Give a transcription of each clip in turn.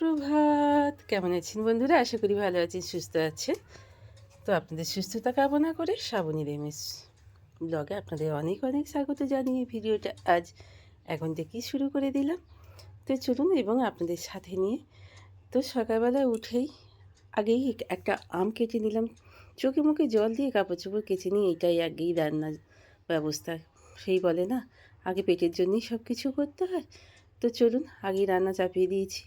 সুপ্রভাত। কেমন আছেন বন্ধুরা? আশা করি ভালো আছেন, সুস্থ আছেন। তো আপনাদের সুস্থতা কামনা করে শ্রাবণী রেমিস ব্লগে আপনাদের অনেক অনেক স্বাগত জানিয়ে ভিডিওটা আজ এখন থেকেই শুরু করে দিলাম। তো চলুন এবং আপনাদের সাথে নিয়ে তো সকালবেলা উঠেই আগেই একটা আম কেটে নিলাম। চোখে মুখে জল দিয়ে কাপড় চোপড় কেচে নিই, এটাই আগেই রান্নার ব্যবস্থা। সেই বলে না, আগে পেটের জন্যই সব কিছু করতে হয়। তো চলুন আগেই রান্না চাপিয়ে দিয়েছি।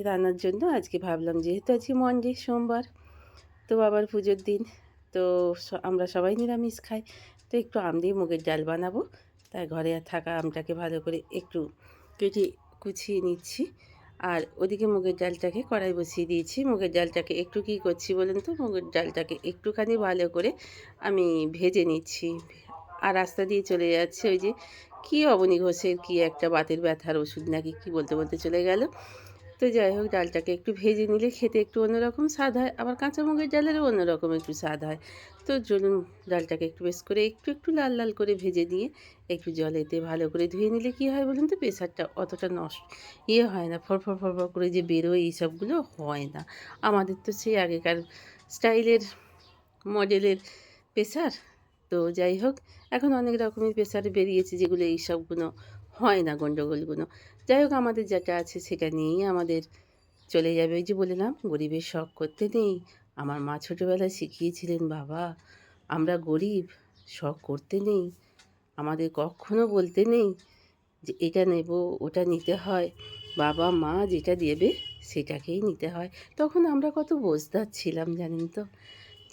রান্নার জন্য আজকে ভাবলাম, যেহেতু আজকে মন্ডে সোমবার, তো বাবার পুজোর দিন, তো আমরা সবাই নিরামিষ খাই। তো একটু আম দিয়ে মুগের ডাল বানাবো। তাই ঘরে থাকা আমটাকে ভালো করে একটু কেটে কুচিয়ে নিচ্ছি। আর ওদিকে মুগের ডালটাকে কড়াই বসিয়ে দিয়েছি। মুগের ডালটাকে একটু কী করছি বলুন তো, মুগের ডালটাকে একটুখানি ভালো করে আমি ভেজে নিচ্ছি। আর রাস্তা দিয়ে চলে যাচ্ছে ওই যে কী অবনী ঘোষের কী একটা বাতের ব্যথার ওষুধ নাকি কী বলতে বলতে চলে গেল। তো যাই হোক, ডালটাকে একটু ভেজে নিলে খেতে একটু অন্যরকম স্বাদ হয়, আবার কাঁচা মুগের ডালেরও অন্যরকম একটু স্বাদ হয়। তো চলুন ডালটাকে একটু বেশ করে একটু একটু লাল লাল করে ভেজে নিয়ে একটু জলেতে ভালো করে ধুয়ে নিলে কী হয় বলুন তো, প্রেশারটা অতটা নষ্ট হয় না, ফরফর ফরফর করে যে বেরোয় এইসবগুলো হয় না। আমাদের তো সেই আগেকার স্টাইলের মডেলের প্রেশার। তো যাই হোক, এখন অনেক রকমের প্রেশার বেরিয়েছে, যেগুলো এইসবগুলো হয় না, গণ্ডগোলগুলো। যাই হোক, আমাদের যেটা আছে সেটা নিয়েই আমাদের চলে যাবে। ওই যে বললাম, গরিবের শখ করতে নেই। আমার মা ছোটোবেলায় শিখিয়েছিলেন, বাবা আমরা গরিব, শখ করতে নেই। আমাদের কখনো বলতে নেই যে এটা নেব, ওটা নিতে হয়। বাবা মা যেটা দেবে সেটাকেই নিতে হয়। তখন আমরা কত বোঝদার ছিলাম জানেন তো।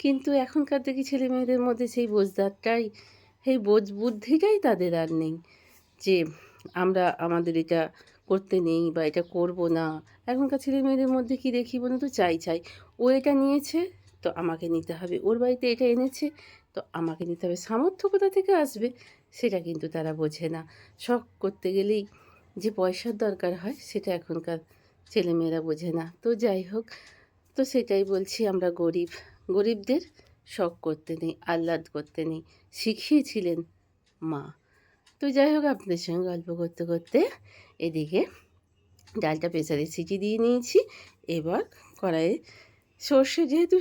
কিন্তু এখনকার দেখি ছেলে মেয়েদের মধ্যে সেই বোঝদারটাই, সেই বোঝ বুদ্ধিটাই তাদের আর নেই, যে আমরা আমাদের এটা করতে নেই বা এটা করব না। এখনকার ছেলে মেয়েদের মধ্যে কি দেখি বলুন তো, চাই ও এটা নিয়েছে তো আমাকে নিতে হবে, ওর বাড়িতে এটা এনেছে তো আমাকে নিতে হবে। সামর্থ্য কোথা থেকে আসবে সেটা কিন্তু তারা বোঝে না। শখ করতে গেলেই যে পয়সার দরকার হয় সেটা এখনকার ছেলেমেয়েরা বোঝে না। তো যাই হোক, তো সেটাই বলছি, আমরা গরিব, গরিবদের শখ করতে নেই, আহ্লাদ করতে নেই, শিখিয়েছিলেন মা। তো যাই হোক, আপনাদের সঙ্গে গল্প করতে করতে এদিকে ডালটা প্রেসারে সিটি দিয়ে নিয়েছি। এবার কড়াইয়ে সর্ষে, যেহেতু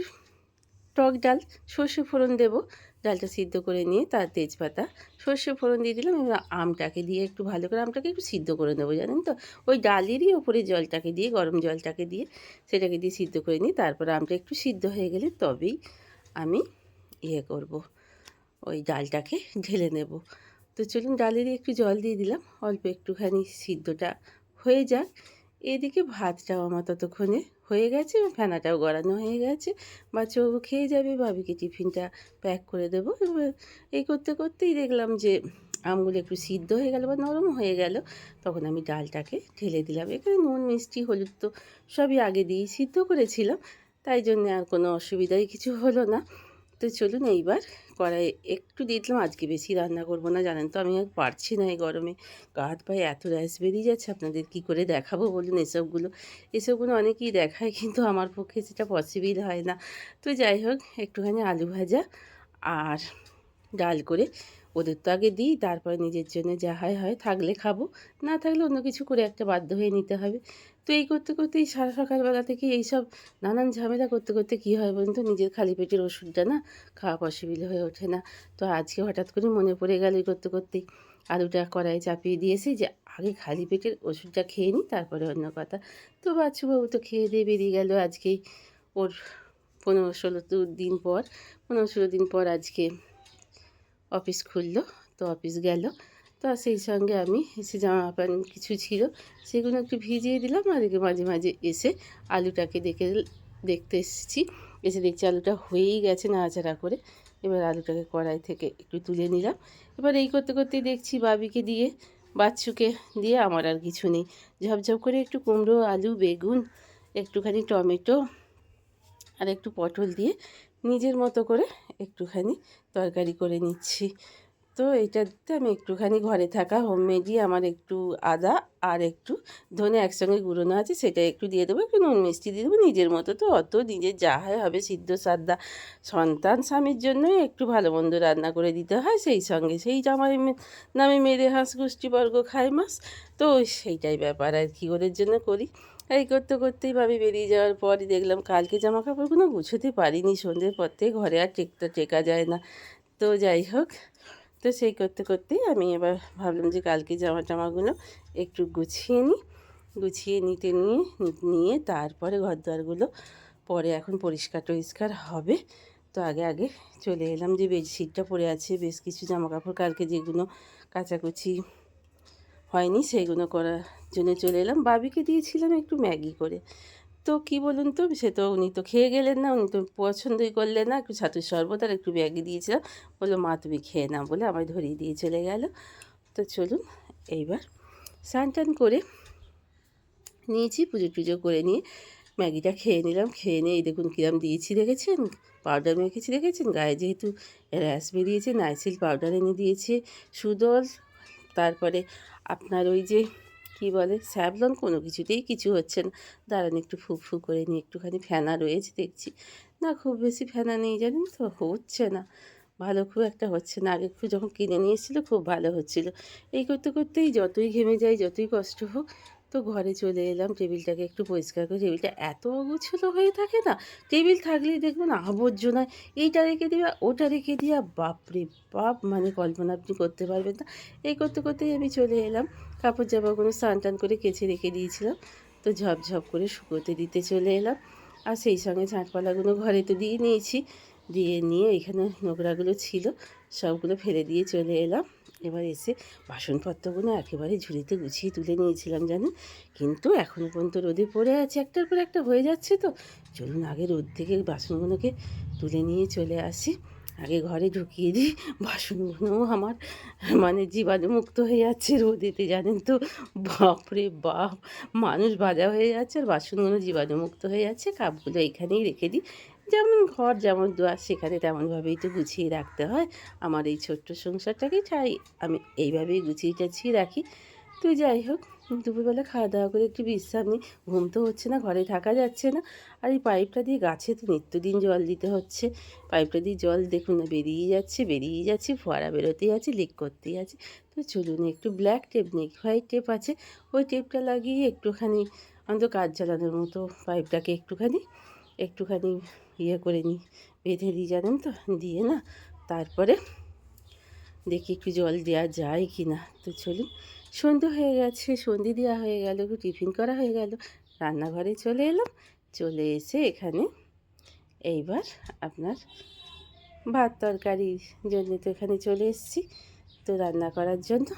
টক ডাল, সর্ষে ফোড়ন দেবো। ডালটা সিদ্ধ করে নিয়ে তার তেজপাতা, সর্ষে ফোড়ন দিয়ে দিলাম। এবার আমটাকে দিয়ে একটু ভালো করে আমটাকে একটু সিদ্ধ করে নেবো জানেন তো। ওই ডালেরই ওপরে জলটাকে দিয়ে, গরম জলটাকে দিয়ে সেটাকে দিয়ে সিদ্ধ করে নিই। তারপর আমটা একটু সিদ্ধ হয়ে গেলে তবেই আমি করব, ওই ডালটাকে ঢেলে নেব। তো চলুন ডালেরই একটু জল দিয়ে দিলাম, অল্প একটুখানি সিদ্ধটা হয়ে যাক। এদিকে ভাতটাও আমার ততক্ষণে হয়ে গেছে, ফেনাটাও গড়ানো হয়ে গেছে। বাচ্চাবাবু খেয়ে যাবে, ভাবিকে টিফিনটা প্যাক করে দেবো। এবার এই করতে করতেই দেখলাম যে আমগুলো একটু সিদ্ধ হয়ে গেল বা নরম হয়ে গেল। তখন আমি ডালটাকে ঢেলে দিলাম। এখানে নুন মিষ্টি হলুদ তো সবই আগে দিয়েই সিদ্ধ করেছিলাম, তাই জন্যে আর কোনো অসুবিধাই কিছু হলো না। তো চলুন এইবার কড়াইয়ে একটু দিয়ে দিলাম। আজকে বেশি রান্না করব না, জানেন তো আমি আর পারছি না এই গরমে। গা হাত পায়ে এত র্যাশ বেরিয়ে যাচ্ছে, আপনাদের কি করে দেখাবো বলুন এসবগুলো অনেকেই দেখায়, কিন্তু আমার পক্ষে সেটা পসিবল হয় না। তো যাই হোক, একটুখানি আলু ভাজা আর ডাল করে ওদের তো আগে দিই, তারপরে নিজের জন্য যা হয় থাকলে খাবো, না থাকলে অন্য কিছু করে একটা বাধ্য হয়ে নিতে হবে। তো এই করতে করতেই সারা সকালবেলা থেকে এইসব নানান ঝামেলা করতে করতে কী হয় বলুন তো, নিজের খালি পেটের ওষুধটা না খাওয়া পসিবল হয়ে ওঠে না। তো আজকে হঠাৎ করে মনে পড়ে গেল এই করতে করতেই আলুটা কড়াইয়ে চাপিয়ে দিয়েছি, যে আগে খালি পেটের ওষুধটা খেয়ে নিই, তারপরে অন্য কথা। তো বাচ্চুবাবু তো খেয়ে দিয়ে বেরিয়ে গেল আজকেই। ওর 15-16 দিন পর আজকে অফিস খুললো, তো অফিস গেল। তো আর সেই সঙ্গে আমি এসে জামা প্যান্ট কিছু ছিল সেগুলো একটু ভিজিয়ে দিলাম। আর এদিকে মাঝে মাঝে এসে আলুটাকে দেখতে এসেছি। এসে দেখছি আলুটা হয়েই গেছে নাড়াচাড়া করে। এবার আলুটাকে কড়াই থেকে একটু তুলে নিলাম। এবার এই করতে করতেই দেখছি বাবিকে দিয়ে, বাচ্চুকে দিয়ে আমার আর কিছু নেই। ঝপঝপ করে একটু কুমড়ো, আলু, বেগুন, একটুখানি টমেটো আর একটু পটল দিয়ে নিজের মতো করে একটুখানি তরকারি করে নিচ্ছি। তো এটাতে আমি একটুখানি ঘরে থাকা হোমমেডই আমার একটু আদা আর একটু ধনে একসঙ্গে গুঁড়োনো আছে, সেটা একটু দিয়ে দেবো, একটু নুন মিষ্টি দিয়ে দেবো নিজের মতো। তো অত নিজের যা হয় হবে, সিদ্ধ সাদ্দা সন্তান স্বামীর জন্যই একটু ভালো মন্দ রান্না করে দিতে হয়। সেই সঙ্গে সেই জামাই নামে মেরে হাঁস গোষ্ঠীবর্গ খায় মাস, তো সেইটাই ব্যাপার আর কি, ওদের জন্য করি। এই করতে করতেই ভাবি বেরিয়ে যাওয়ার পরই দেখলাম কালকে জামা কাপড়গুলো গুছোতে পারিনি, সন্ধ্যের পর থেকে ঘরে আর টেকা যায় না। তো যাই হোক, তো সেই করতে করতেই আমি এবার ভাবলাম যে কালকে জামা টামাগুলো একটু গুছিয়ে নিই। গুছিয়ে নিয়ে তারপরে ঘরদোরগুলো পরে এখন পরিষ্কার টরিষ্কার হবে। তো আগে আগে চলে এলাম, যে বেডশিটটা পড়ে আছে, বেশ কিছু জামা কাপড় কালকে যেগুলো কাচাকুচি হয়নি সেইগুলো করার জন্য চলে এলাম। বাবিকে দিয়েছিলাম একটু ম্যাগি করে। তো কি বলুন তো, সে তো উনি তো খেয়ে গেলেন না, উনি তো পছন্দই করলেন না। একটু ছাতুর শরবত আর একটু ম্যাগি দিয়েছিলাম, বললো মা তুমি খেয়ে নাও বলে আমায় ধরিয়ে দিয়ে চলে গেল। তো চলুন এইবার স্নান টান করে নিয়েছি, পুজো টুজো করে নিয়ে ম্যাগিটা খেয়ে নিলাম। খেয়ে নিয়ে এই দেখুন কিরম দিয়েছি দেখেছেন, পাউডার মেখেছি দেখেছেন, গায়ে যেহেতু র্যাশ বেরিয়েছে নাইসিল পাউডার এনে দিয়েছে, সুদল, তারপরে আপনার ওই যে কী বলে স্যাভলন, কোনো কিছুতেই কিছু হচ্ছে না। দাঁড়ান একটু ফু করে নিয়ে, একটুখানি ফেনা রয়েছে দেখছি, না খুব বেশি ফেনা নেই জানেন তো, হচ্ছে না ভালো, খুব একটা হচ্ছে না। আগে একটু যখন কিনে নিয়ে এসেছিলো খুব ভালো হচ্ছিলো। এই করতে করতেই যতই ঘেমে যাই, যতই কষ্ট হোক, তো ঘরে চলে এলাম। টেবিলটাকে একটু পরিষ্কার করে, টেবিলটা এত অগোছালো হয়ে থাকে না, টেবিল থাকলেই দেখবেন আবর্জনায় এইটা রেখে দেওয়া ওটা রেখে দেওয়া, বাপরে বাপ, মানে কল্পনা আপনি করতে পারবেন না। এই করতে করতেই আমি চলে এলাম, কাপড় জামাগুলো স্নান টান করে কেচে রেখে দিয়েছিলাম, তো ঝপঝপ করে শুকোতে দিতে চলে এলাম। আর সেই সঙ্গে ঝাঁটপালাগুলো ঘরে তো দিয়ে নিয়েছি, দিয়ে নিয়ে এখানে নোংরাগুলো ছিল সবগুলো ফেলে দিয়ে চলে এলাম। এবার এসে বাসনপত্রগুলো একেবারে ঝুড়িতে গুছিয়ে তুলে নিয়েছিলাম জানেন, কিন্তু এখনও পর্যন্ত রোদে পড়ে আছে, একটার পর একটা হয়ে যাচ্ছে। তো চলুন আগে রোদ থেকে বাসনগুলোকে তুলে নিয়ে চলে আসি, আগে ঘরে ঢুকিয়ে দিই। বাসনগুলোও আমার মানে জীবাণুমুক্ত হয়ে যাচ্ছে রোদেতে জানেন তো, বাপরে বাপ, মানুষ ভাজা হয়ে যাচ্ছে আর বাসনগুলো জীবাণুমুক্ত হয়ে যাচ্ছে। কাপগুলো এখানেই রেখে দিই, যেমন ঘর যেমন দুয়ার সেখানে তেমনভাবেই তো গুছিয়ে রাখতে হয়। আমার এই ছোট্ট সংসারটাকে চাই আমি এইভাবেই গুছিয়ে টাছিয়ে রাখি। তো যাই হোক, দুপুরবেলা খাওয়া দাওয়া করে একটু বিশ্রাম নিই, ঘুম তো হচ্ছে না, ঘরে থাকা যাচ্ছে না। আর এই পাইপটা দিয়ে গাছে তো নিত্যদিন জল দিতে হচ্ছে, পাইপটা দিয়ে জল দেখুন না বেরিয়েই যাচ্ছে, ফোয়ারা বেরোতেই আছে, লিক করতেই আছে। তো চলুন একটু ব্ল্যাক টেপ নেই, হোয়াইট টেপ আছে, ওই টেপটা লাগিয়ে একটুখানি অন্তত কাজ চালানোর মতো পাইপটাকে একটুখানি ইয়ে করে নিই, বেঁধে দিই জানেন তো, দিয়ে না তারপরে দেখি একটু জল দেওয়া যায় কি না। তো চলুন, সন্ধে হয়ে গেছে, সন্ধে দেওয়া হয়ে গেল, একটু টিফিন করা হয়ে গেল, রান্নাঘরে চলে এলাম। চলে এসে এখানে এইবার আপনার ভাত তরকারির জন্য তো এখানে চলে এসেছি, তো রান্না করার জন্য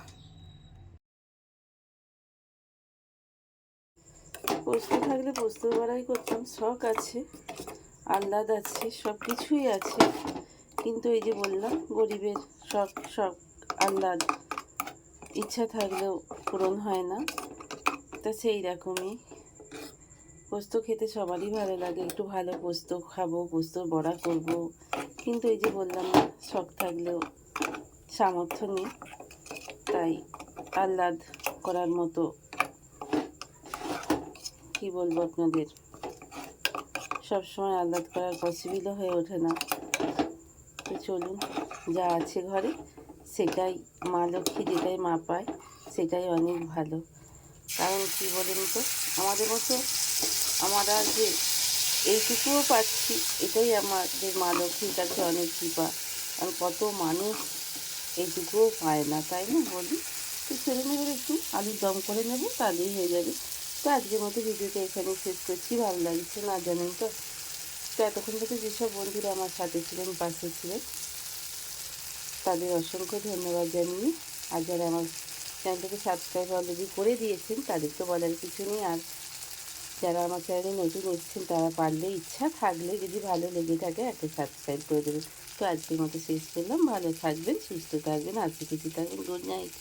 পোস্ত থাকলে পোস্ত বড়াই করতাম, শখ আছে, আহ্লাদ আছে, সব কিছুই আছে, কিন্তু এই যে বললাম গরিবের শখ আহ্লাদ ইচ্ছা থাকলেও পূরণ হয় না। তা সেই রকমই পোস্ত খেতে সবারই ভালো লাগে, একটু ভালো পোস্ত খাবো, পোস্তর বড়া করব, কিন্তু এই যে বললাম না, শখ থাকলেও সামর্থ্য নেই, তাই আহ্লাদ করার মতো কি বলবো আপনাদের, সবসময় আহ্লাদ করার পসিবলও হয়ে ওঠে না। তো চলুন, যা আছে ঘরে সেটাই মা লক্ষ্মী, যেটাই মা পায় সেটাই অনেক ভালো। কারণ কী বলুন তো, আমাদের মতো আমরা যে এইটুকুও পাচ্ছি, এটাই আমাদের মা লক্ষ্মীর কাছে অনেক কৃপা। আর কত মানুষ এইটুকুও পায় না, তাই না বলি। তো চলুন এবার একটু আলুর দম করে নেব, তাহলেই হয়ে যাবে। তো আজকের মতো ভিডিওটা এখানে শেষ করছি, ভালো লাগছে না জানেন তো। তো এতক্ষণ থেকে যেসব বন্ধুরা আমার সাথে ছিলেন, পাশে ছিলেন, তাদের অসংখ্য ধন্যবাদ জানিয়ে, আর যারা আমার চ্যানেলটাকে সাবস্ক্রাইব অলরেডি করে দিয়েছেন তাদের তো বলার কিছু নেই, আর যারা আমার চ্যানেলে নতুন এসেছেন তারা পারলে, ইচ্ছা থাকলে, যদি ভালো লেগে থাকে একটা সাবস্ক্রাইব করে দেবেন। তো আজকের মতো শেষ করলাম, ভালো থাকবেন, সুস্থ থাকবেন, আজকে কিছু থাকবেন, গুড নাইট।